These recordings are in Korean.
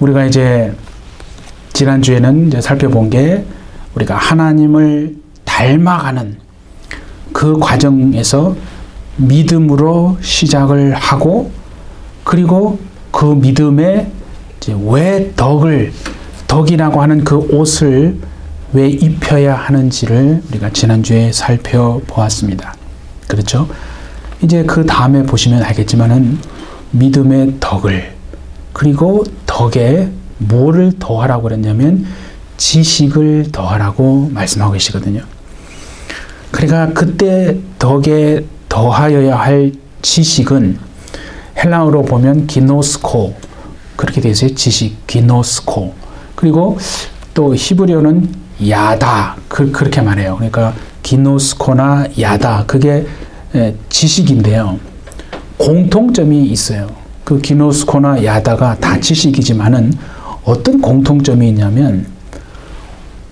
우리가 이제 지난주에는 이제 살펴본 게 우리가 하나님을 닮아가는 그 과정에서 믿음으로 시작을 하고, 그리고 그 믿음에 이제 왜 덕이라고 하는 그 옷을 왜 입혀야 하는지를 우리가 지난주에 살펴보았습니다. 그렇죠? 이제 그 다음에 보시면 알겠지만은 믿음의 덕을, 그리고 덕에 뭐를 더하라고 그랬냐면 지식을 더하라고 말씀하고 계시거든요. 그러니까 그때 덕에 더하여야 할 지식은 헬라어로 보면 기노스코, 그렇게 되어 있어요. 지식, 기노스코. 그리고 또 히브리어는 야다, 그렇게 말해요. 그러니까 기노스코나 야다, 그게 지식인데요. 공통점이 있어요. 그 기노스코나 야다가 다 지식이지만은 어떤 공통점이 있냐면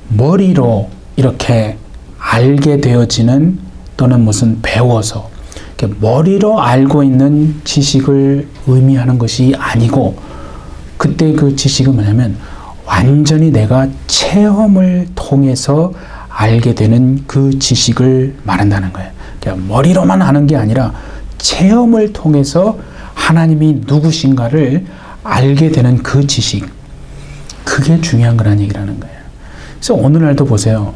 머리로 이렇게 알게 되어지는, 또는 무슨 배워서 머리로 알고 있는 지식을 의미하는 것이 아니고, 그때 그 지식은 뭐냐면 완전히 내가 체험을 통해서 알게 되는 그 지식을 말한다는 거예요. 그러니까 머리로만 아는 게 아니라 체험을 통해서 하나님이 누구신가를 알게 되는 그 지식, 그게 중요한 거라는 얘기라는 거예요. 그래서 오늘날도 보세요.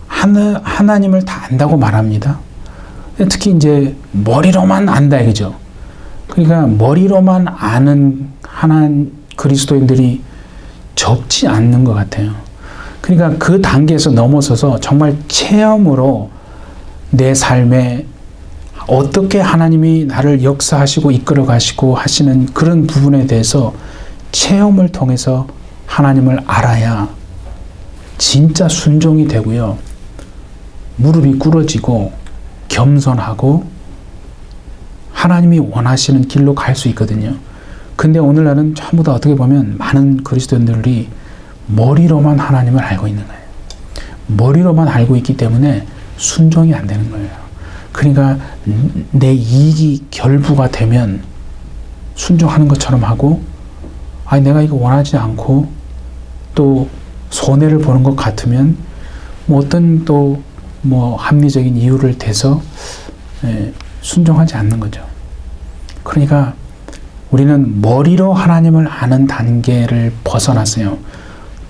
하나님을 다 안다고 말합니다. 특히 이제 머리로만 안다 이거죠. 그러니까 머리로만 아는 그리스도인들이 적지 않는 것 같아요. 그러니까 그 단계에서 넘어서서 정말 체험으로 내 삶에 어떻게 하나님이 나를 역사하시고 이끌어 가시고 하시는 그런 부분에 대해서 체험을 통해서 하나님을 알아야 진짜 순종이 되고요. 무릎이 꿇어지고 겸손하고 하나님이 원하시는 길로 갈 수 있거든요. 근데 오늘날은 전부 다 어떻게 보면 많은 그리스도인들이 머리로만 하나님을 알고 있는 거예요. 머리로만 알고 있기 때문에 순종이 안 되는 거예요. 그러니까 내 이익이 결부가 되면 순종하는 것처럼 하고, 아니 내가 이거 원하지 않고 또 손해를 보는 것 같으면 뭐 어떤 또 뭐 합리적인 이유를 대서 순종하지 않는 거죠. 그러니까 우리는 머리로 하나님을 아는 단계를 벗어났어요.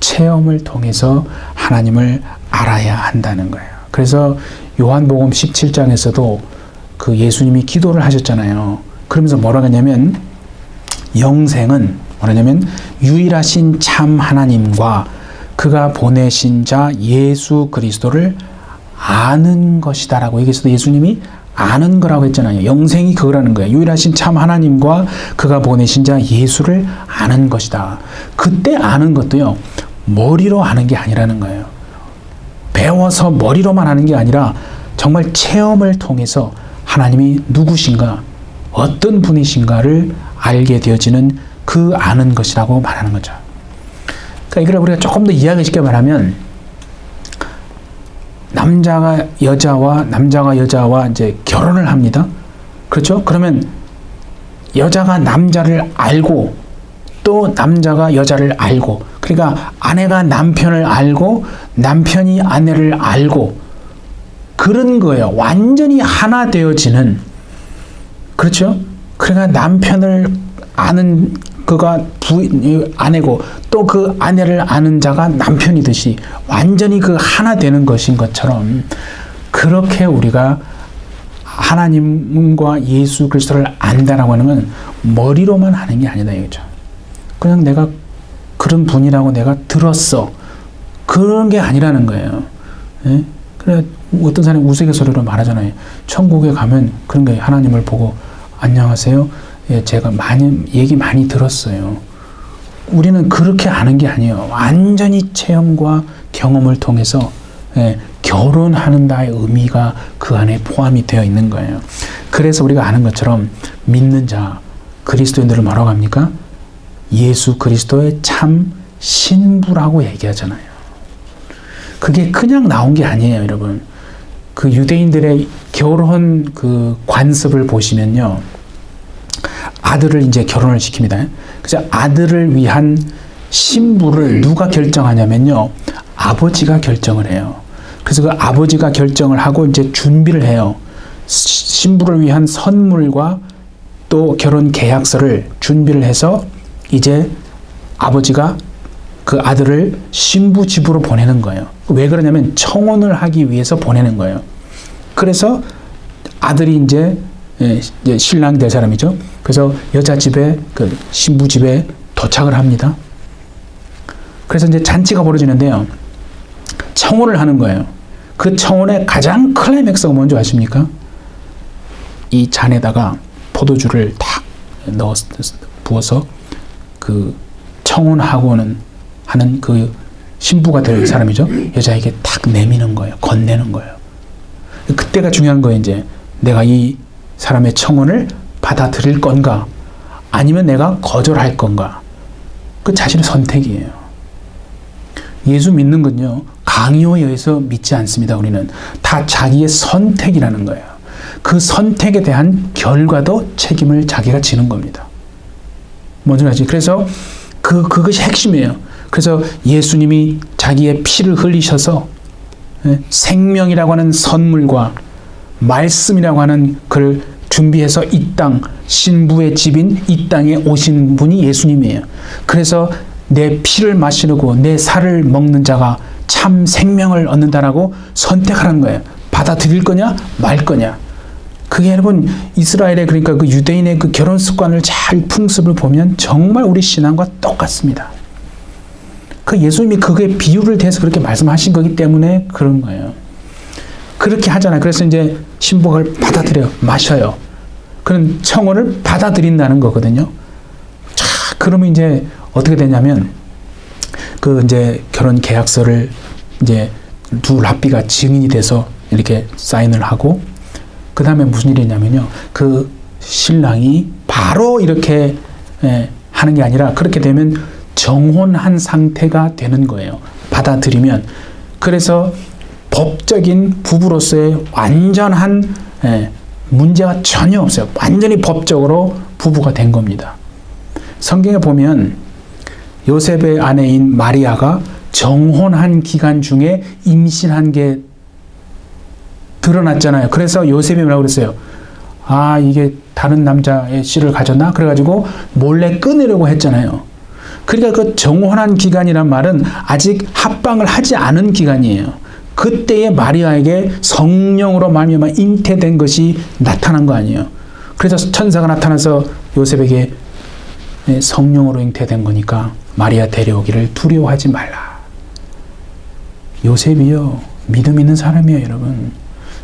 체험을 통해서 하나님을 알아야 한다는 거예요. 그래서 요한복음 17장에서도 그 예수님이 기도를 하셨잖아요. 그러면서 뭐라고 하냐면 영생은 뭐라냐면 유일하신 참 하나님과 그가 보내신 자 예수 그리스도를 아는 것이다 라고 얘기해서 예수님이 아는 거라고 했잖아요. 영생이 그거라는 거예요. 유일하신 참 하나님과 그가 보내신 자 예수를 아는 것이다. 그때 아는 것도요, 머리로 아는 게 아니라는 거예요. 배워서 머리로만 아는 게 아니라 정말 체험을 통해서 하나님이 누구신가, 어떤 분이신가를 알게 되어지는 그 아는 것이라고 말하는 거죠. 그러니까 이걸 우리가 조금 더 이야기시켜 말하면, 남자가 여자와 이제 결혼을 합니다. 그렇죠? 그러면 여자가 남자를 알고 또 남자가 여자를 알고, 그러니까 아내가 남편을 알고 남편이 아내를 알고, 그런 거예요. 완전히 하나 되어지는. 그렇죠? 그러니까 남편을 아는 그가 아내고 또 그 아내를 아는 자가 남편이듯이 완전히 그 하나 되는 것인 것처럼, 그렇게 우리가 하나님과 예수 그리스도를 안다라고 하는 건 머리로만 아는 게 아니다 이거죠. 그냥 내가 그런 분이라고 내가 들었어, 그런 게 아니라는 거예요. 예? 그래 어떤 사람이 우스갯소리로 말하잖아요. 천국에 가면 그런 게 하나님을 보고 안녕하세요. 예, 제가 얘기 많이 들었어요. 우리는 그렇게 아는 게 아니에요. 완전히 체험과 경험을 통해서 결혼하는 다의 의미가 그 안에 포함이 되어 있는 거예요. 그래서 우리가 아는 것처럼 믿는 자, 그리스도인들을 뭐라고 합니까? 예수 그리스도의 참 신부라고 얘기하잖아요. 그게 그냥 나온 게 아니에요, 여러분. 그 유대인들의 결혼 그 관습을 보시면요. 아들을 이제 결혼을 시킵니다. 그래서 아들을 위한 신부를 누가 결정하냐면요. 아버지가 결정을 해요. 그래서 그 아버지가 결정을 하고 이제 준비를 해요. 신부를 위한 선물과 또 결혼 계약서를 준비를 해서 이제 아버지가 그 아들을 신부 집으로 보내는 거예요. 왜 그러냐면 청혼을 하기 위해서 보내는 거예요. 그래서 아들이 이제 신랑이 될 사람이죠. 그래서 여자 집에 그 신부 집에 도착을 합니다. 그래서 이제 잔치가 벌어지는데요. 청혼을 하는 거예요. 그 청혼의 가장 클라이맥스가 뭔지 아십니까? 이 잔에다가 포도주를 탁 부어서 그 청혼하고는 하는 그 신부가 될 사람이죠. 여자에게 탁 내미는 거예요. 건네는 거예요. 그때가 중요한 거예요. 이제 내가 이 사람의 청혼을 받아들일 건가 아니면 내가 거절할 건가. 그 자신의 선택이에요. 예수 믿는 건요. 강요에 의해서 믿지 않습니다. 우리는 다 자기의 선택이라는 거예요. 그 선택에 대한 결과도 책임을 자기가 지는 겁니다. 뭔지 알지? 그래서 그것이 핵심이에요. 그래서 예수님이 자기의 피를 흘리셔서 생명이라고 하는 선물과 말씀이라고 하는 걸 준비해서 이 땅, 신부의 집인 이 땅에 오신 분이 예수님이에요. 그래서 내 피를 마시고 내 살을 먹는 자가 참 생명을 얻는다라고 선택하라는 거예요. 받아들일 거냐 말 거냐. 그게 여러분 이스라엘의 그러니까 그 유대인의 그 결혼 습관을 잘 풍습을 보면 정말 우리 신앙과 똑같습니다. 그 예수님이 그게 비유를 대해서 그렇게 말씀하신 거기 때문에 그런 거예요. 그렇게 하잖아요. 그래서 이제 신부가 받아들여요. 마셔요. 그런 청혼을 받아들인다는 거거든요. 자, 그러면 이제 어떻게 되냐면 그 이제 결혼 계약서를 이제 두 랍비가 증인이 돼서 이렇게 사인을 하고 그 다음에 무슨 일이 있냐면요. 그 신랑이 바로 이렇게 하는 게 아니라 그렇게 되면 정혼한 상태가 되는 거예요. 받아들이면. 그래서 법적인 부부로서의 완전한 문제가 전혀 없어요. 완전히 법적으로 부부가 된 겁니다. 성경에 보면 요셉의 아내인 마리아가 정혼한 기간 중에 임신한 게 드러났잖아요. 그래서 요셉이 뭐라고 그랬어요? 아, 이게 다른 남자의 씨를 가졌나? 그래가지고 몰래 끊으려고 했잖아요. 그러니까 그 정혼한 기간이란 말은 아직 합방을 하지 않은 기간이에요. 그때의 마리아에게 성령으로 말미암아 잉태된 것이 나타난 거 아니에요. 그래서 천사가 나타나서 요셉에게 성령으로 잉태된 거니까 마리아 데려오기를 두려워하지 말라. 요셉이요. 믿음 있는 사람이에요, 여러분.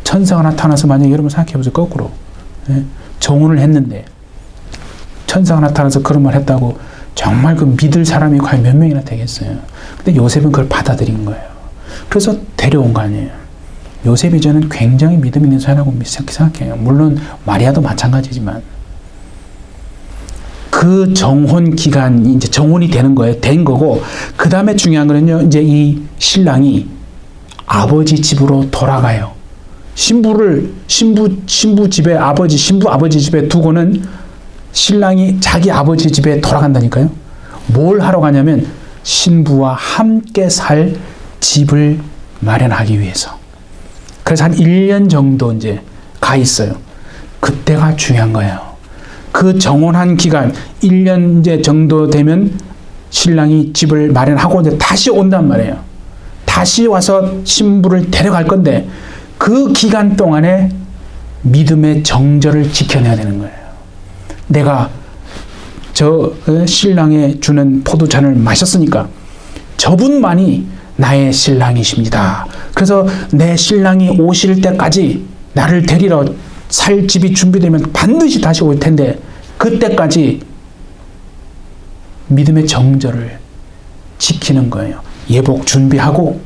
천사가 나타나서 만약에 여러분 생각해보세요. 거꾸로. 정혼을 했는데 천사가 나타나서 그런 말 했다고 정말 그 믿을 사람이 과연 몇 명이나 되겠어요. 근데 요셉은 그걸 받아들인 거예요. 그래서 데려온 거 아니에요. 요셉이 저는 굉장히 믿음 있는 사람이라고 생각해요. 물론 마리아도 마찬가지지만 그 정혼 기간이 이제 정혼이 되는 거예요. 된 거고 그 다음에 중요한 거는요. 이제 이 신랑이 아버지 집으로 돌아가요. 신부 집에 신부 아버지 집에 두고는 신랑이 자기 아버지 집에 돌아간다니까요. 뭘 하러 가냐면 신부와 함께 살 집을 마련하기 위해서. 그래서 한 1년 정도 이제 가 있어요. 그때가 중요한 거예요. 그 정혼한 기간 1년 이제 정도 되면 신랑이 집을 마련하고 이제 다시 온단 말이에요. 다시 와서 신부를 데려갈 건데 그 기간 동안에 믿음의 정절을 지켜내야 되는 거예요. 내가 저 신랑에 주는 포도잔을 마셨으니까 저분만이 나의 신랑이십니다. 그래서 내 신랑이 오실 때까지 나를 데리러 살 집이 준비되면 반드시 다시 올 텐데 그때까지 믿음의 정절을 지키는 거예요. 예복 준비하고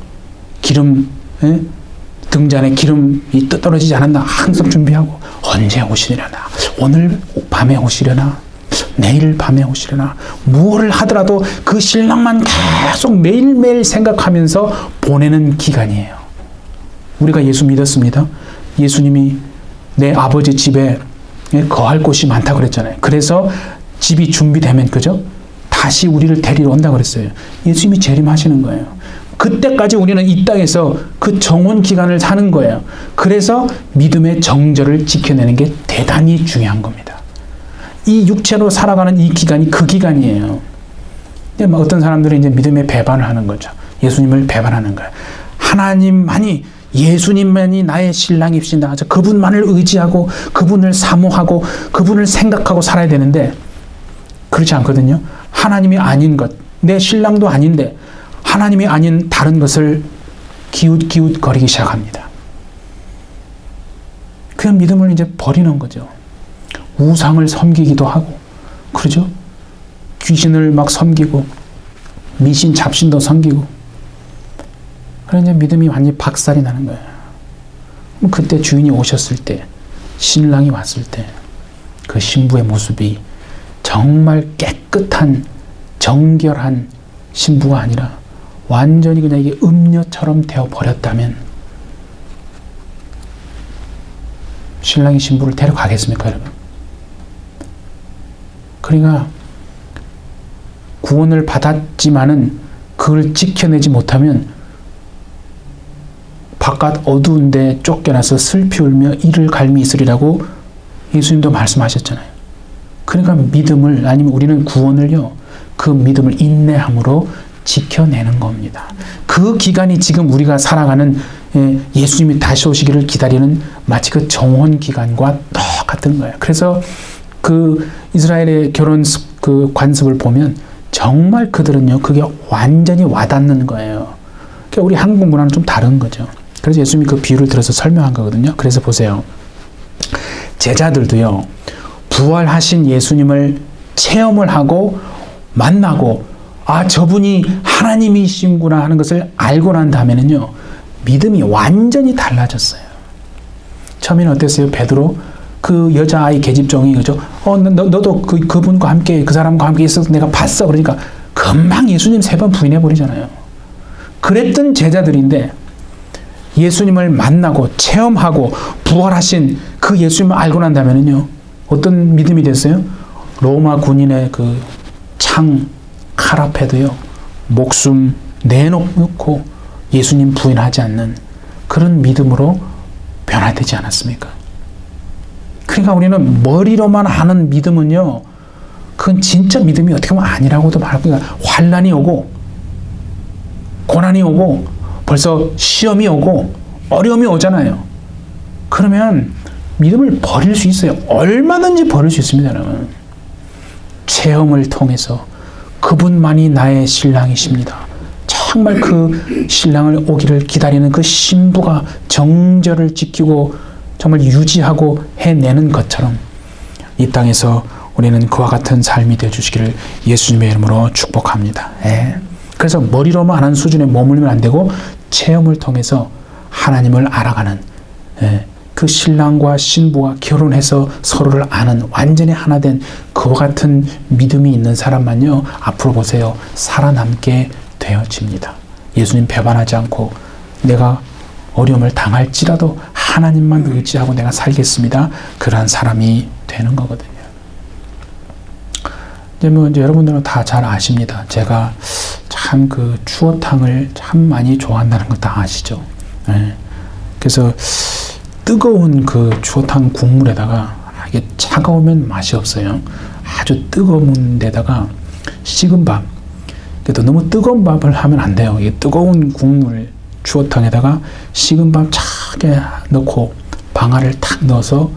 기름 등잔에 기름이 떨어지지 않았나 항상 준비하고 언제 오시려나 오늘 밤에 오시려나 내일 밤에 오시려나 무엇을 하더라도 그 신랑만 계속 매일매일 생각하면서 보내는 기간이에요. 우리가 예수 믿었습니다. 예수님이 내 아버지 집에 거할 곳이 많다 그랬잖아요. 그래서 집이 준비되면 그죠? 다시 우리를 데리러 온다 그랬어요. 예수님이 재림하시는 거예요. 그때까지 우리는 이 땅에서 그 정원 기간을 사는 거예요. 그래서 믿음의 정절을 지켜내는 게 대단히 중요한 겁니다. 이 육체로 살아가는 이 기간이 그 기간이에요. 어떤 사람들은 이제 믿음의 배반을 하는 거죠. 예수님을 배반하는 거예요. 하나님만이, 예수님만이 나의 신랑이십니다. 그분만을 의지하고 그분을 사모하고 그분을 생각하고 살아야 되는데 그렇지 않거든요. 하나님이 아닌 것, 내 신랑도 아닌데 하나님이 아닌 다른 것을 기웃기웃거리기 시작합니다. 그냥 믿음을 이제 버리는 거죠. 우상을 섬기기도 하고, 그러죠? 귀신을 막 섬기고, 미신, 잡신도 섬기고, 그래 이제 믿음이 완전히 박살이 나는 거예요. 그때 주인이 오셨을 때, 신랑이 왔을 때, 그 신부의 모습이 정말 깨끗한, 정결한 신부가 아니라 완전히 그냥 이게 음녀처럼 되어버렸다면, 신랑이 신부를 데려가겠습니까, 여러분? 그러니까 구원을 받았지만은 그걸 지켜내지 못하면 바깥 어두운데 쫓겨나서 슬피 울며 이를 갈미 있으리라고 예수님도 말씀하셨잖아요. 그러니까 믿음을, 아니면 우리는 구원을요, 그 믿음을 인내함으로 지켜내는 겁니다. 그 기간이 지금 우리가 살아가는 예수님이 다시 오시기를 기다리는 마치 그 정혼 기간과 똑같은 거예요. 그래서 그 이스라엘의 결혼 그 관습을 보면 정말 그들은요, 그게 완전히 와닿는 거예요. 그러니까 우리 한국 문화는 좀 다른 거죠. 그래서 예수님이 그 비유를 들어서 설명한 거거든요. 그래서 보세요. 제자들도요, 부활하신 예수님을 체험을 하고 만나고, 아, 저분이 하나님이신구나 하는 것을 알고 난 다음에는요, 믿음이 완전히 달라졌어요. 처음에는 어땠어요? 베드로? 그 여자아이 계집종이, 그죠? 너도 그분과 함께, 그 사람과 함께 있어서 내가 봤어. 그러니까 금방 예수님 3번 부인해버리잖아요. 그랬던 제자들인데 예수님을 만나고 체험하고 부활하신 그 예수님을 알고 난 다음에는요, 어떤 믿음이 됐어요? 로마 군인의 그 칼 앞에도요, 목숨 내놓고 예수님 부인하지 않는 그런 믿음으로 변화되지 않았습니까? 그러니까 우리는 머리로만 하는 믿음은요, 그건 진짜 믿음이 어떻게 보면 아니라고도 말하고, 그러니까 환난이 오고 고난이 오고 벌써 시험이 오고 어려움이 오잖아요. 그러면 믿음을 버릴 수 있어요. 얼마든지 버릴 수 있습니다, 여러분. 체험을 통해서 그분만이 나의 신랑이십니다. 정말 그 신랑을 오기를 기다리는 그 신부가 정절을 지키고 정말 유지하고 해내는 것처럼 이 땅에서 우리는 그와 같은 삶이 되어주시기를 예수님의 이름으로 축복합니다. 그래서 머리로만 하는 수준에 머물면 안 되고 체험을 통해서 하나님을 알아가는, 그 신랑과 신부가 결혼해서 서로를 아는 완전히 하나 된 그와 같은 믿음이 있는 사람만요, 앞으로 보세요, 살아남게 되어집니다. 예수님 배반하지 않고 내가 어려움을 당할지라도 하나님만 의지하고 내가 살겠습니다. 그러한 사람이 되는 거거든요. 이제 여러분들은 다 잘 아십니다. 제가 참 그 추어탕을 참 많이 좋아한다는 거 다 아시죠? 그래서 뜨거운 그 추어탕 국물에다가, 이게 차가우면 맛이 없어요. 아주 뜨거운 데다가 식은 밥, 그래도 너무 뜨거운 밥을 하면 안 돼요. 이게 뜨거운 국물 추어탕에다가 식은 밥 차게 넣고 방아를 탁 넣어서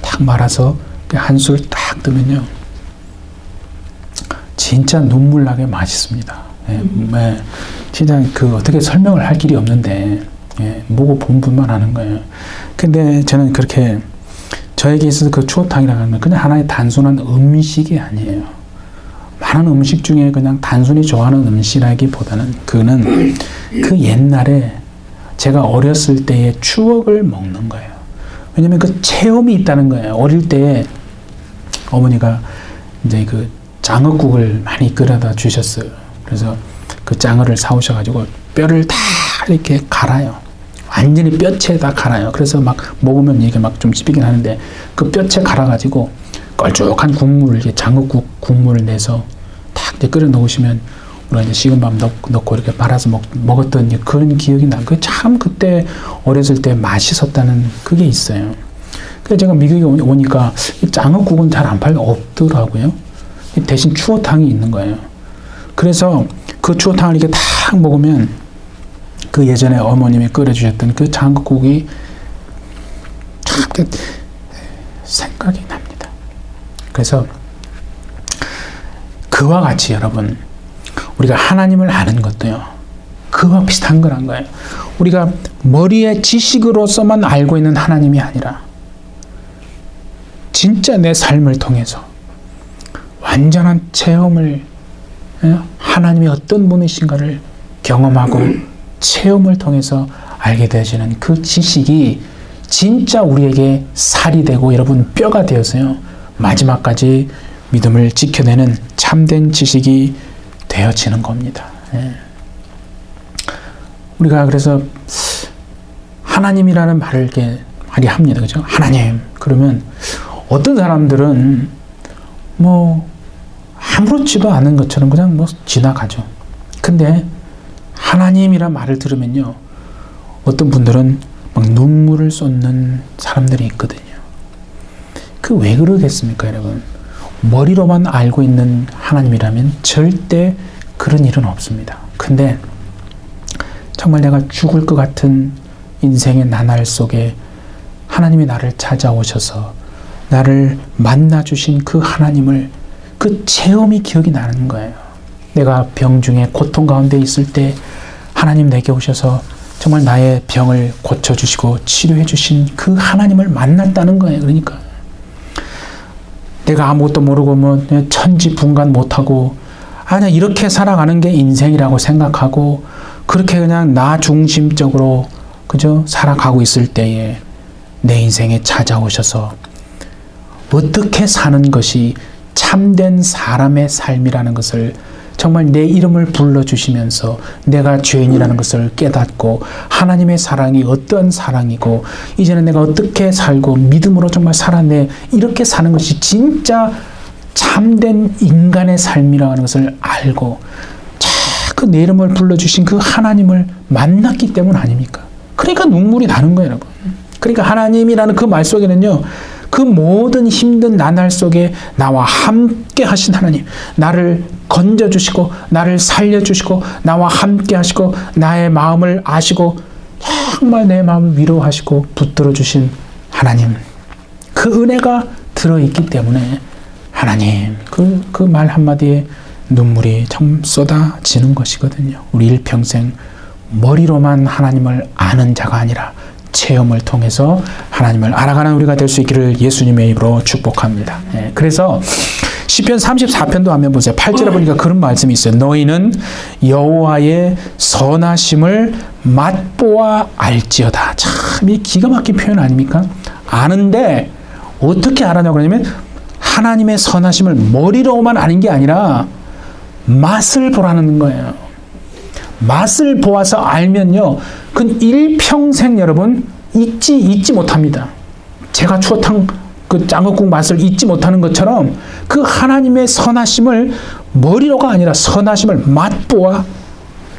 탁 말아서 한 술 딱 뜨면요, 진짜 눈물 나게 맛있습니다. 진짜 그 어떻게 설명을 할 길이 없는데, 보고 본 분만 아는 거예요. 근데 저는 그렇게, 저에게 있어서 그 추어탕이라는 건 그냥 하나의 단순한 음식이 아니에요. 많은 음식 중에 그냥 단순히 좋아하는 음식이라기보다는 그는 그 옛날에 제가 어렸을 때의 추억을 먹는 거예요. 왜냐면 그 체험이 있다는 거예요. 어릴 때에 어머니가 이제 그 장어국을 많이 끓여다 주셨어요. 그래서 그 장어를 사오셔가지고 뼈를 다 이렇게 갈아요. 완전히 뼈채에다 갈아요. 그래서 막 먹으면 이게 막 좀 씹히긴 하는데 그 뼈채 갈아가지고 걸쭉한 국물을 이제 장어국 국물을 내서 탁 이제 끓여 놓으시면 우리가 이제 식은 밥 넣고 이렇게 말아서 먹었던 이제 그런 기억이 나. 그 참 그때 어렸을 때 맛있었다는 그게 있어요. 그래서 제가 미국에 오니까 장어국은 잘 안 팔려 없더라고요. 대신 추어탕이 있는 거예요. 그래서 그 추어탕을 이렇게 탁 먹으면 그 예전에 어머님이 끓여주셨던 그 장어국이 참 생각이 납니다. 그래서 그와 같이 여러분 우리가 하나님을 아는 것도요. 그와 비슷한 거란 거예요. 우리가 머리의 지식으로서만 알고 있는 하나님이 아니라 진짜 내 삶을 통해서 완전한 체험을 하나님이 어떤 분이신가를 경험하고 체험을 통해서 알게 되어지는 그 지식이 진짜 우리에게 살이 되고 여러분 뼈가 되어서요. 마지막까지 믿음을 지켜내는 참된 지식이 되어지는 겁니다. 우리가 그래서 하나님이라는 말을 이렇게 많이 합니다. 그죠? 하나님. 그러면 어떤 사람들은 뭐 아무렇지도 않은 것처럼 그냥 뭐 지나가죠. 근데 하나님이란 말을 들으면요. 어떤 분들은 막 눈물을 쏟는 사람들이 있거든요. 그 왜 그러겠습니까, 여러분? 머리로만 알고 있는 하나님이라면 절대 그런 일은 없습니다. 근데 정말 내가 죽을 것 같은 인생의 나날 속에 하나님이 나를 찾아오셔서 나를 만나주신 그 하나님을 그 체험이 기억이 나는 거예요. 내가 병중에 고통 가운데 있을 때 하나님 내게 오셔서 정말 나의 병을 고쳐주시고 치료해주신 그 하나님을 만났다는 거예요. 그러니까 내가 아무것도 모르고 뭐 천지분간 못하고 그냥 이렇게 살아가는 게 인생이라고 생각하고 그렇게 그냥 나 중심적으로 그저 살아가고 있을 때에 내 인생에 찾아오셔서 어떻게 사는 것이 참된 사람의 삶이라는 것을 정말 내 이름을 불러주시면서 내가 죄인이라는 것을 깨닫고 하나님의 사랑이 어떠한 사랑이고 이제는 내가 어떻게 살고 믿음으로 정말 살아내 이렇게 사는 것이 진짜 참된 인간의 삶이라고 하는 것을 알고 자꾸 내 이름을 불러주신 그 하나님을 만났기 때문 아닙니까? 그러니까 눈물이 나는 거예요, 여러분. 그러니까 하나님이라는 그 말 속에는요. 그 모든 힘든 나날 속에 나와 함께 하신 하나님, 나를 건져주시고 나를 살려주시고 나와 함께 하시고 나의 마음을 아시고 정말 내 마음을 위로하시고 붙들어주신 하나님, 그 은혜가 들어있기 때문에 하나님, 그 말 한마디에 눈물이 참 쏟아지는 것이거든요. 우리 일평생 머리로만 하나님을 아는 자가 아니라 체험을 통해서 하나님을 알아가는 우리가 될 수 있기를 예수님의 이름으로 축복합니다. 그래서 시편 34편도 한번 보세요. 8절에 보니까 그런 말씀이 있어요. 너희는 여호와의 선하심을 맛보아 알지어다. 참 이 기가 막힌 표현 아닙니까? 아는데 어떻게 알아냐고 그러냐면 하나님의 선하심을 머리로만 아는 게 아니라 맛을 보라는 거예요. 맛을 보아서 알면요. 그건 일평생 여러분 잊지 못합니다. 제가 추어탕 그 장어국 맛을 잊지 못하는 것처럼 그 하나님의 선하심을 머리로가 아니라 선하심을 맛보아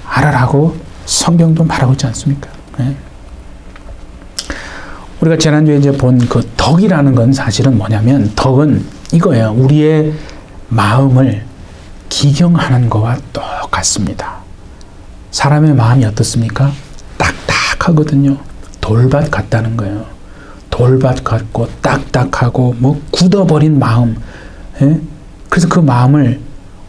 알아라고 성경도 말하고 있지 않습니까? 네. 우리가 지난주에 이제 본 그 덕이라는 건 사실은 뭐냐면 덕은 이거예요. 우리의 마음을 기경하는 것과 똑같습니다. 사람의 마음이 어떻습니까? 딱딱하거든요. 돌밭 같다는 거예요. 돌밭 같고 딱딱하고 뭐 굳어버린 마음. 예? 그래서 그 마음을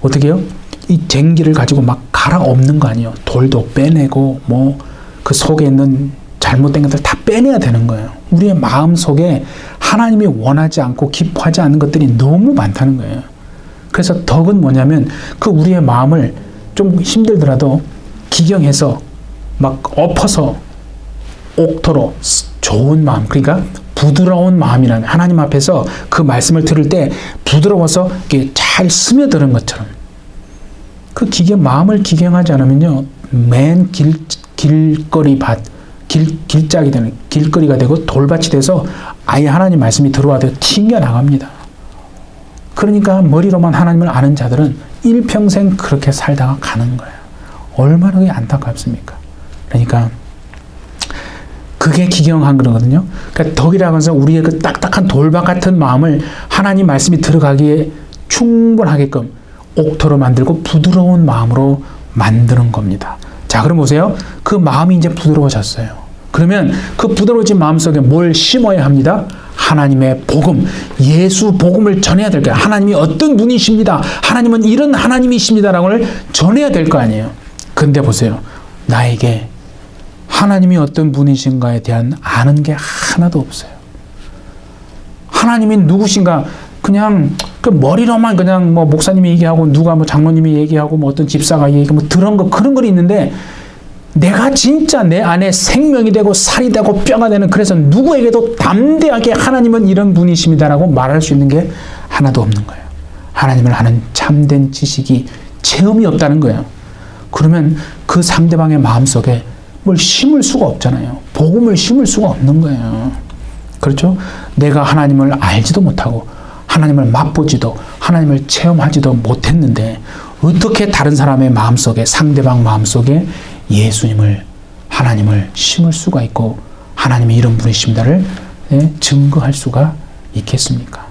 어떻게 해요? 이 쟁기를 가지고 막 갈아엎는 거 아니에요. 돌도 빼내고 뭐 그 속에 있는 잘못된 것들 다 빼내야 되는 거예요. 우리의 마음 속에 하나님이 원하지 않고 기뻐하지 않는 것들이 너무 많다는 거예요. 그래서 덕은 뭐냐면 그 우리의 마음을 좀 힘들더라도 기경해서 막 엎어서 옥토로 좋은 마음, 그러니까 부드러운 마음이라는 하나님 앞에서 그 말씀을 들을 때 부드러워서 이렇게 잘 스며드는 것처럼 그 마음을 기경하지 않으면요 맨 길거리 밭 길짝이 되는, 길거리가 되고 돌밭이 돼서 아예 하나님 말씀이 들어와도 튕겨나갑니다. 그러니까 머리로만 하나님을 아는 자들은 일평생 그렇게 살다가 가는 거예요. 얼마나 그게 안타깝습니까? 그러니까 그게 기경한 거거든요. 그러니까 덕이라는 것은 우리의 그 딱딱한 돌밭 같은 마음을 하나님 말씀이 들어가기에 충분하게끔 옥토로 만들고 부드러운 마음으로 만드는 겁니다. 자, 그럼 보세요. 그 마음이 이제 부드러워졌어요. 그러면 그 부드러워진 마음속에 뭘 심어야 합니다? 하나님의 복음, 예수 복음을 전해야 될 거예요. 하나님이 어떤 분이십니다. 하나님은 이런 하나님이십니다라는 걸 전해야 될 거 아니에요. 근데 보세요. 나에게 하나님이 어떤 분이신가에 대한 아는 게 하나도 없어요. 하나님이 누구신가 그냥 그 머리로만 그냥 뭐 목사님이 얘기하고 누가 뭐 장로님이 얘기하고 뭐 어떤 집사가 얘기하고 뭐 들은 거 그런 거 있는데 내가 진짜 내 안에 생명이 되고 살이 되고 뼈가 되는, 그래서 누구에게도 담대하게 하나님은 이런 분이십니다라고 말할 수 있는 게 하나도 없는 거예요. 하나님을 아는 참된 지식이, 체험이 없다는 거예요. 그러면 그 상대방의 마음속에 뭘 심을 수가 없잖아요. 복음을 심을 수가 없는 거예요. 그렇죠? 내가 하나님을 알지도 못하고 하나님을 맛보지도 하나님을 체험하지도 못했는데 어떻게 다른 사람의 마음속에, 상대방 마음속에 예수님을, 하나님을 심을 수가 있고 하나님이 이런 분이십니다를 증거할 수가 있겠습니까?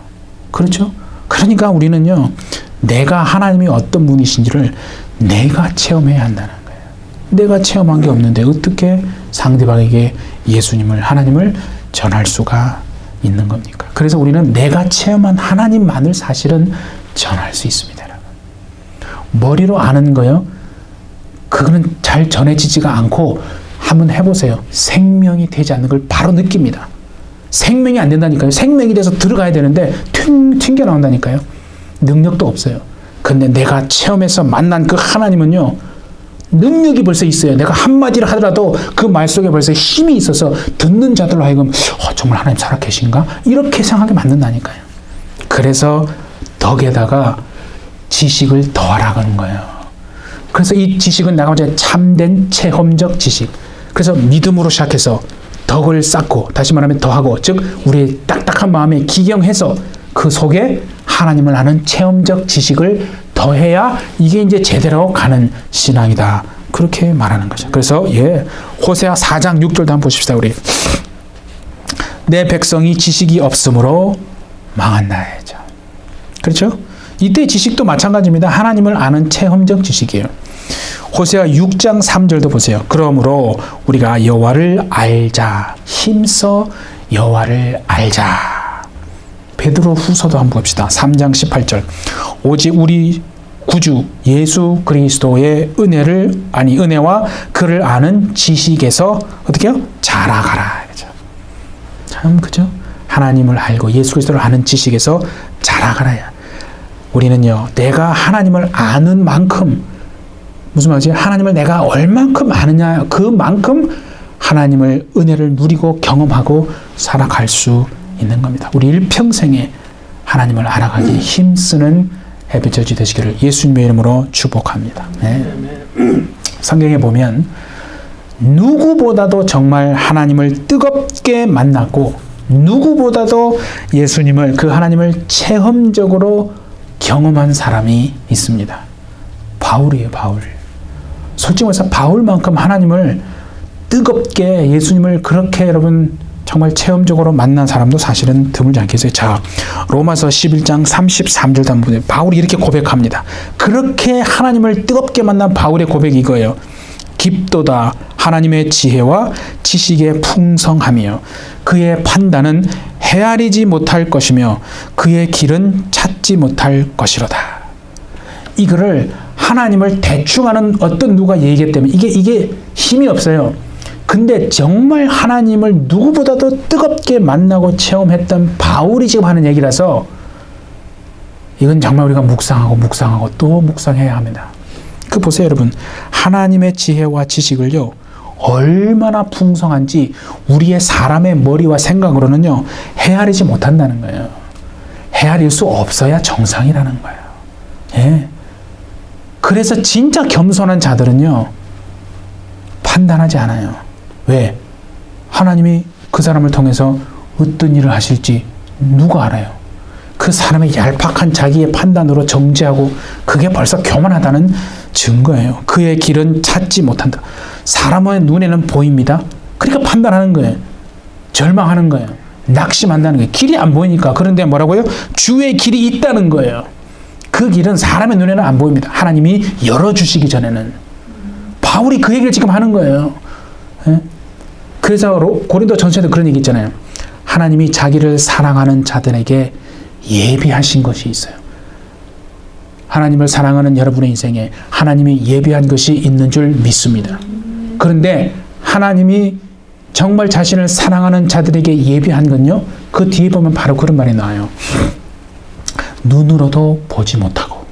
그렇죠? 그러니까 우리는요, 내가 하나님이 어떤 분이신지를 내가 체험해야 한다는 거예요. 내가 체험한 게 없는데 어떻게 상대방에게 예수님을, 하나님을 전할 수가 있는 겁니까? 그래서 우리는 내가 체험한 하나님만을 사실은 전할 수 있습니다. 여러분. 머리로 아는 거요, 그거는 잘 전해지지가 않고 한번 해보세요. 생명이 되지 않는 걸 바로 느낍니다. 생명이 안 된다니까요. 생명이 돼서 들어가야 되는데 튕겨 나온다니까요. 능력도 없어요. 근데 내가 체험해서 만난 그 하나님은요, 능력이 벌써 있어요. 내가 한마디를 하더라도 그 말 속에 벌써 힘이 있어서 듣는 자들로 하여금 정말 하나님 살아계신가? 이렇게 생각하게 만든다니까요. 그래서 덕에다가 지식을 더하라는 거예요. 그래서 이 지식은 내가 먼저 참된 체험적 지식. 그래서 믿음으로 시작해서 덕을 쌓고, 다시 말하면 더하고, 즉 우리의 딱딱한 마음에 기경해서 그 속에 하나님을 아는 체험적 지식을 더해야 이게 이제 제대로 가는 신앙이다. 그렇게 말하는 거죠. 그래서 호세아 4장 6절도 한번 보십시다. 우리 내 백성이 지식이 없으므로 망한다죠. 그렇죠? 이때 지식도 마찬가지입니다. 하나님을 아는 체험적 지식이에요. 호세아 6장 3절도 보세요. 그러므로 우리가 여호와를 알자. 힘써 여호와를 알자. 베드로 후서도 한번 봅시다. 3장 18절. 오직 우리 구주 예수 그리스도의 은혜와 그를 아는 지식에서 어떻게 해요? 자라가라. 그죠? 참, 그죠? 하나님을 알고 예수 그리스도를 아는 지식에서 자라가라야. 우리는요, 내가 하나님을 아는 만큼, 무슨 말이지? 하나님을 내가 얼만큼 아느냐, 그만큼 하나님을, 은혜를 누리고 경험하고 살아갈 수 있는 겁니다. 우리 일평생에 하나님을 알아가기 힘쓰는 해비처지 되시기를 예수님의 이름으로 축복합니다. 네. 성경에 보면 누구보다도 정말 하나님을 뜨겁게 만났고 누구보다도 예수님을, 그 하나님을 체험적으로 경험한 사람이 있습니다. 바울이에요, 바울. 솔직히 말해서 바울만큼 하나님을 뜨겁게, 예수님을 그렇게 여러분 정말 체험적으로 만난 사람도 사실은 드물지 않겠어요. 자, 로마서 11장 33절도 한번 보세요. 바울이 이렇게 고백합니다. 그렇게 하나님을 뜨겁게 만난 바울의 고백이 이거예요. 깊도다 하나님의 지혜와 지식의 풍성함이요 그의 판단은 헤아리지 못할 것이며 그의 길은 찾지 못할 것이로다. 이거를 하나님을 대충 하는 어떤 누가 얘기했다면 이게 힘이 없어요. 근데 정말 하나님을 누구보다도 뜨겁게 만나고 체험했던 바울이 지금 하는 얘기라서 이건 정말 우리가 묵상하고 또 묵상해야 합니다. 그 보세요, 여러분. 하나님의 지혜와 지식을요, 얼마나 풍성한지 우리의 사람의 머리와 생각으로는요, 헤아리지 못한다는 거예요. 헤아릴 수 없어야 정상이라는 거예요. 예. 그래서 진짜 겸손한 자들은요, 판단하지 않아요. 왜? 하나님이 그 사람을 통해서 어떤 일을 하실지 누가 알아요? 그 사람의 얄팍한 자기의 판단으로 정죄하고 그게 벌써 교만하다는 증거예요. 그의 길은 찾지 못한다. 사람의 눈에는 보입니다. 그러니까 판단하는 거예요. 절망하는 거예요. 낙심한다는 거예요. 길이 안 보이니까. 그런데 뭐라고요? 주의 길이 있다는 거예요. 그 길은 사람의 눈에는 안 보입니다. 하나님이 열어주시기 전에는. 바울이 그 얘기를 지금 하는 거예요. 예? 그래서 고린도 전서에도 그런 얘기 있잖아요. 하나님이 자기를 사랑하는 자들에게 예비하신 것이 있어요. 하나님을 사랑하는 여러분의 인생에 하나님이 예비한 것이 있는 줄 믿습니다. 그런데 하나님이 정말 자신을 사랑하는 자들에게 예비한 건요, 그 뒤에 보면 바로 그런 말이 나와요. 눈으로도 보지 못하고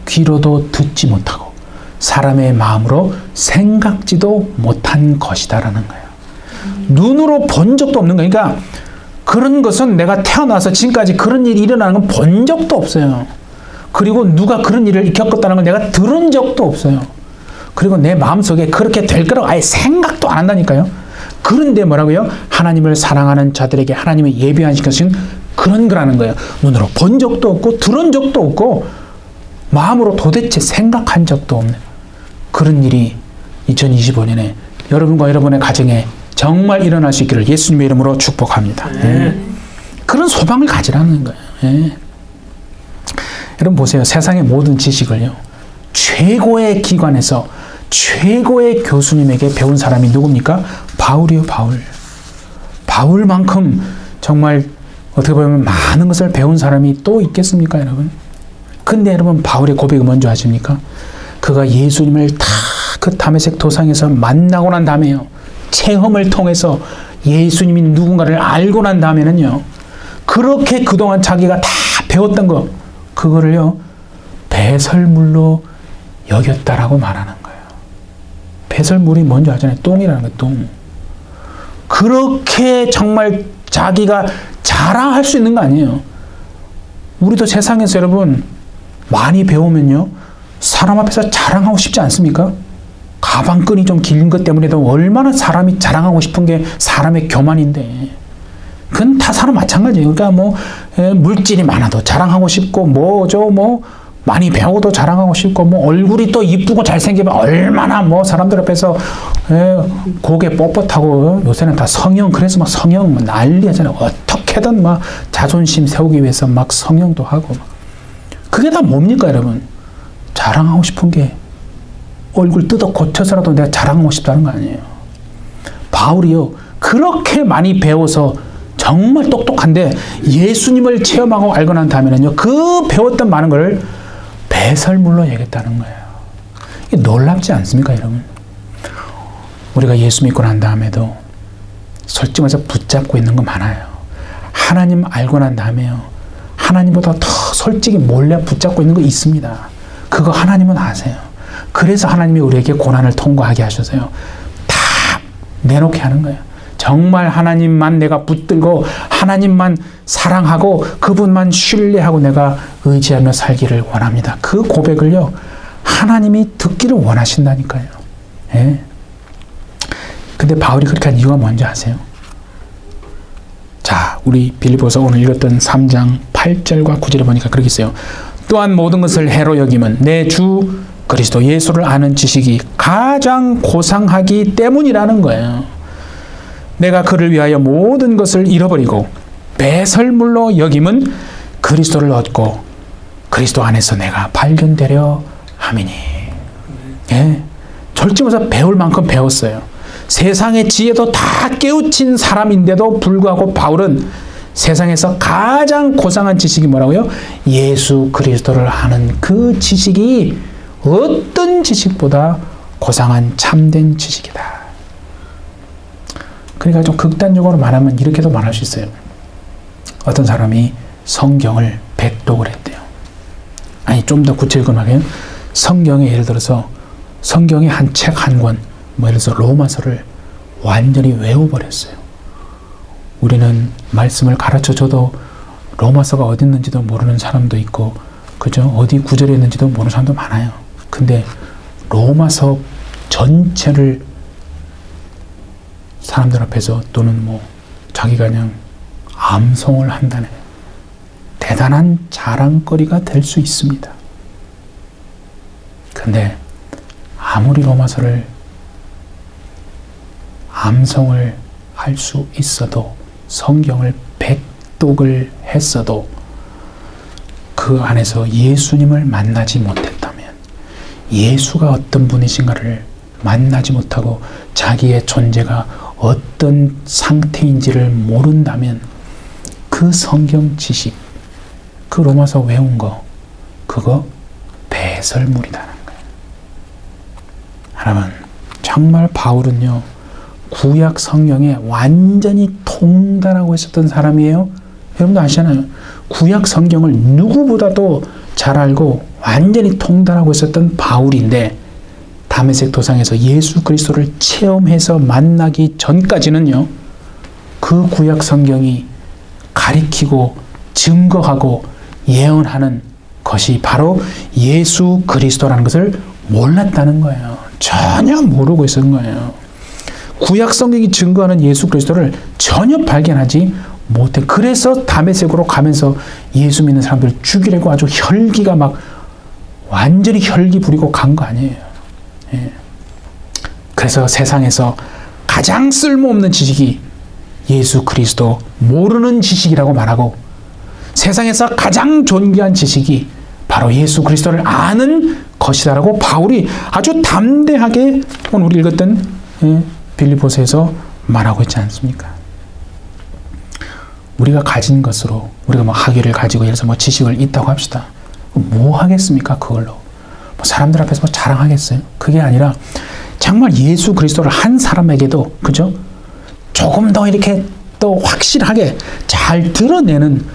귀로도 듣지 못하고 사람의 마음으로 생각지도 못한 것이다라는 거예요. 눈으로 본 적도 없는 거예요. 그러니까 그런 것은 내가 태어나서 지금까지 그런 일이 일어나는 건 본 적도 없어요. 그리고 누가 그런 일을 겪었다는 걸 내가 들은 적도 없어요. 그리고 내 마음속에 그렇게 될 거라고 아예 생각도 안 한다니까요. 그런데 뭐라고요? 하나님을 사랑하는 자들에게 하나님이 예비하신 것은 그런 거라는 거예요. 눈으로 본 적도 없고 들은 적도 없고 마음으로 도대체 생각한 적도 없는 그런 일이 2025년에 여러분과 여러분의 가정에 정말 일어날 수 있기를 예수님의 이름으로 축복합니다. 그런 소망을 가지라는 거예요. 여러분 보세요. 세상의 모든 지식을요, 최고의 기관에서 최고의 교수님에게 배운 사람이 누굽니까? 바울이요, 바울. 바울만큼 정말 어떻게 보면 많은 것을 배운 사람이 또 있겠습니까, 여러분? 근데 여러분, 바울의 고백을 먼저 하십니까? 그가 예수님을 다 그 다메섹 도상에서 만나고 난 다음에요, 체험을 통해서 예수님이 누군가를 알고 난 다음에는요, 그렇게 그동안 자기가 다 배웠던 거, 그거를요, 배설물로 여겼다라고 말하는 거예요. 배설물이 뭔지 알잖아요. 똥이라는 거예요, 똥. 그렇게 정말 자기가 자랑할 수 있는 거 아니에요. 우리도 세상에서 여러분 많이 배우면요, 사람 앞에서 자랑하고 싶지 않습니까? 가방끈이 좀 긴 것 때문에도 얼마나 사람이 자랑하고 싶은 게 사람의 교만인데, 그건 다 사람 마찬가지예요. 그러니까 뭐 물질이 많아도 자랑하고 싶고, 많이 배워도 자랑하고 싶고, 얼굴이 또 이쁘고 잘생기면 얼마나 사람들 앞에서 고개 뻣뻣하고, 요새는 다 성형, 그래서 막 성형 난리 하잖아요. 어떻게든 막 자존심 세우기 위해서 막 성형도 하고. 그게 다 뭡니까, 여러분? 자랑하고 싶은 게 얼굴 뜯어 고쳐서라도 내가 자랑하고 싶다는 거 아니에요. 바울이요, 그렇게 많이 배워서 정말 똑똑한데 예수님을 체험하고 알고 난 다음에는요, 그 배웠던 많은 걸 배설물로 여겼다는 거예요. 이게 놀랍지 않습니까, 여러분? 우리가 예수 믿고 난 다음에도 솔직히 말해서 붙잡고 있는 거 많아요. 하나님 알고 난 다음에요, 하나님보다 더 솔직히 몰래 붙잡고 있는 거 있습니다. 그거 하나님은 아세요. 그래서 하나님이 우리에게 고난을 통과하게 하셔서요, 다 내놓게 하는 거예요. 정말 하나님만 내가 붙들고 하나님만 사랑하고 그분만 신뢰하고 내가 의지하며 살기를 원합니다. 그 고백을요, 하나님이 듣기를 원하신다니까요. 예. 근데 바울이 그렇게 한 이유가 뭔지 아세요? 자, 우리 빌립보서 오늘 읽었던 3장 8절과 9절에 보니까 그렇게 있어요. 또한 모든 것을 해로 여김은 내 주 그리스도 예수를 아는 지식이 가장 고상하기 때문이라는 거예요. 내가 그를 위하여 모든 것을 잃어버리고 배설물로 여김은 그리스도를 얻고 그리스도 안에서 내가 발견되려 함이니. 예, 솔직히 말해서 배울 만큼 배웠어요. 세상의 지혜도 다 깨우친 사람인데도 불구하고 바울은 세상에서 가장 고상한 지식이 뭐라고요? 예수 그리스도를 아는 그 지식이 어떤 지식보다 고상한 참된 지식이다. 그러니까 좀 극단적으로 말하면 이렇게도 말할 수 있어요. 어떤 사람이 성경을 백독을 했대요. 아니, 좀 더 구체적으로 성경에 예를 들어서 성경의 한 책 한 권, 예를 들어서 로마서를 완전히 외워버렸어요. 우리는 말씀을 가르쳐줘도 로마서가 어디 있는지도 모르는 사람도 있고, 그죠? 어디 구절에 있는지도 모르는 사람도 많아요. 근데 로마서 전체를 사람들 앞에서 또는 뭐 자기가 그냥 암송을 한다는 대단한 자랑거리가 될 수 있습니다. 근데 아무리 로마서를 암송을 할 수 있어도, 성경을 백독을 했어도 그 안에서 예수님을 만나지 못했다면, 예수가 어떤 분이신가를 만나지 못하고 자기의 존재가 어떤 상태인지를 모른다면 그 성경 지식, 그 로마서 외운 거, 그거 배설물이라는 거예요. 여러분, 정말 바울은요, 구약 성경에 완전히 통달하고 있었던 사람이에요. 여러분도 아시잖아요. 구약 성경을 누구보다도 잘 알고 완전히 통달하고 있었던 바울인데, 다메섹 도상에서 예수 그리스도를 체험해서 만나기 전까지는요, 그 구약 성경이 가리키고 증거하고 예언하는 것이 바로 예수 그리스도라는 것을 몰랐다는 거예요. 전혀 모르고 있었던 거예요. 구약 성경이 증거하는 예수 그리스도를 전혀 발견하지 못해. 그래서 다메섹으로 가면서 예수 믿는 사람들 죽이려고 아주 혈기가 막 완전히 혈기 부리고 간 거 아니에요. 예. 그래서 세상에서 가장 쓸모없는 지식이 예수 그리스도 모르는 지식이라고 말하고, 세상에서 가장 존귀한 지식이 바로 예수 그리스도를 아는 것이다라고 바울이 아주 담대하게 오늘 우리 읽었던 빌립보서에서 말하고 있지 않습니까? 우리가 가진 것으로, 우리가 뭐 학위를 가지고 예를 들어서 뭐 지식을 있다고 합시다. 뭐 하겠습니까? 그걸로 뭐 사람들 앞에서 뭐 자랑하겠어요? 그게 아니라 정말 예수 그리스도를 한 사람에게도, 그죠? 조금 더 이렇게 또 확실하게 잘 드러내는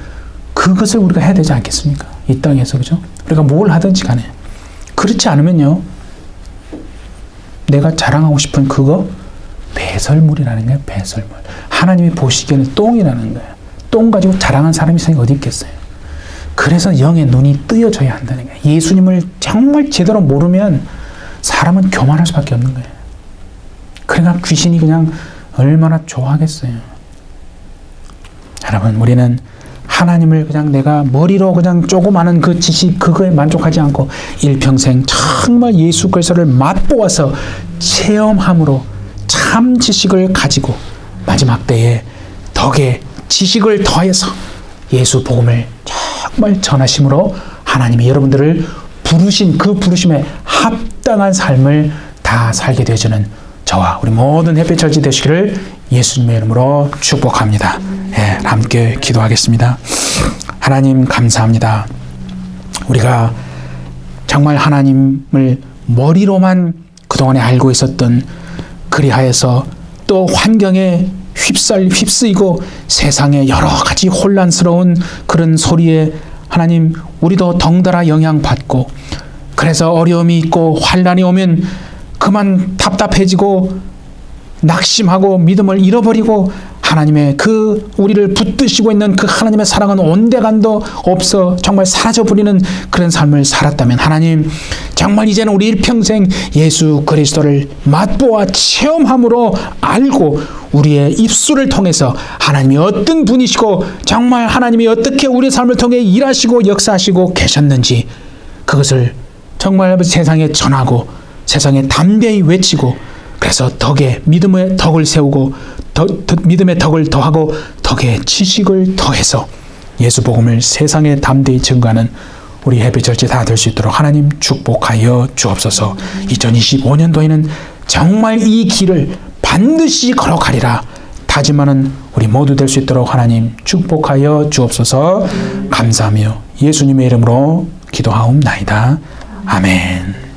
그것을 우리가 해야 되지 않겠습니까? 이 땅에서, 그죠? 우리가 뭘 하든지 간에. 그렇지 않으면요, 내가 자랑하고 싶은 그거 배설물이라는 거예요. 배설물. 하나님이 보시기에는 똥이라는 거예요. 똥 가지고 자랑한 사람이 세상에 어디 있겠어요? 그래서 영의 눈이 뜨여져야 한다는 거예요. 예수님을 정말 제대로 모르면 사람은 교만할 수밖에 없는 거예요. 그러니까 귀신이 그냥 얼마나 좋아하겠어요. 여러분, 우리는 하나님을 그냥 내가 머리로 그냥 조금 아는 그 지식, 그거에 만족하지 않고 일평생 정말 예수 그리스도를 맛보아서 체험함으로 참 지식을 가지고 마지막 때에 덕에 지식을 더해서 예수 복음을 정말 전하심으로 하나님이 여러분들을 부르신 그 부르심에 합당한 삶을 다 살게 되어주는 저와 우리 모든 햇빛철지 되시기를 예수님의 이름으로 축복합니다. 예, 함께 기도하겠습니다. 하나님 감사합니다. 우리가 정말 하나님을 머리로만 그동안에 알고 있었던, 그리하여서 또 환경에 휩쓰이고 세상에 여러 가지 혼란스러운 그런 소리에 하나님 우리도 덩달아 영향받고, 그래서 어려움이 있고 환란이 오면 그만 답답해지고 낙심하고 믿음을 잃어버리고 하나님의 그 우리를 붙드시고 있는 그 하나님의 사랑은 온데간도 없어 정말 사라져버리는 그런 삶을 살았다면, 하나님 정말 이제는 우리 일평생 예수 그리스도를 맛보아 체험함으로 알고 우리의 입술을 통해서 하나님이 어떤 분이시고 정말 하나님이 어떻게 우리의 삶을 통해 일하시고 역사하시고 계셨는지 그것을 정말 세상에 전하고 세상에 담대히 외치고, 그래서 덕에 믿음의 덕을 세우고 믿음의 덕을 더하고 덕에 지식을 더해서 예수 복음을 세상에 담대히 증거하는 우리 햇빛철지 다 될 수 있도록 하나님 축복하여 주옵소서. 2025년도에는 정말 이 길을 반드시 걸어가리라 다짐하는 우리 모두 될 수 있도록 하나님 축복하여 주옵소서. 감사하며 예수님의 이름으로 기도하옵나이다. 아멘.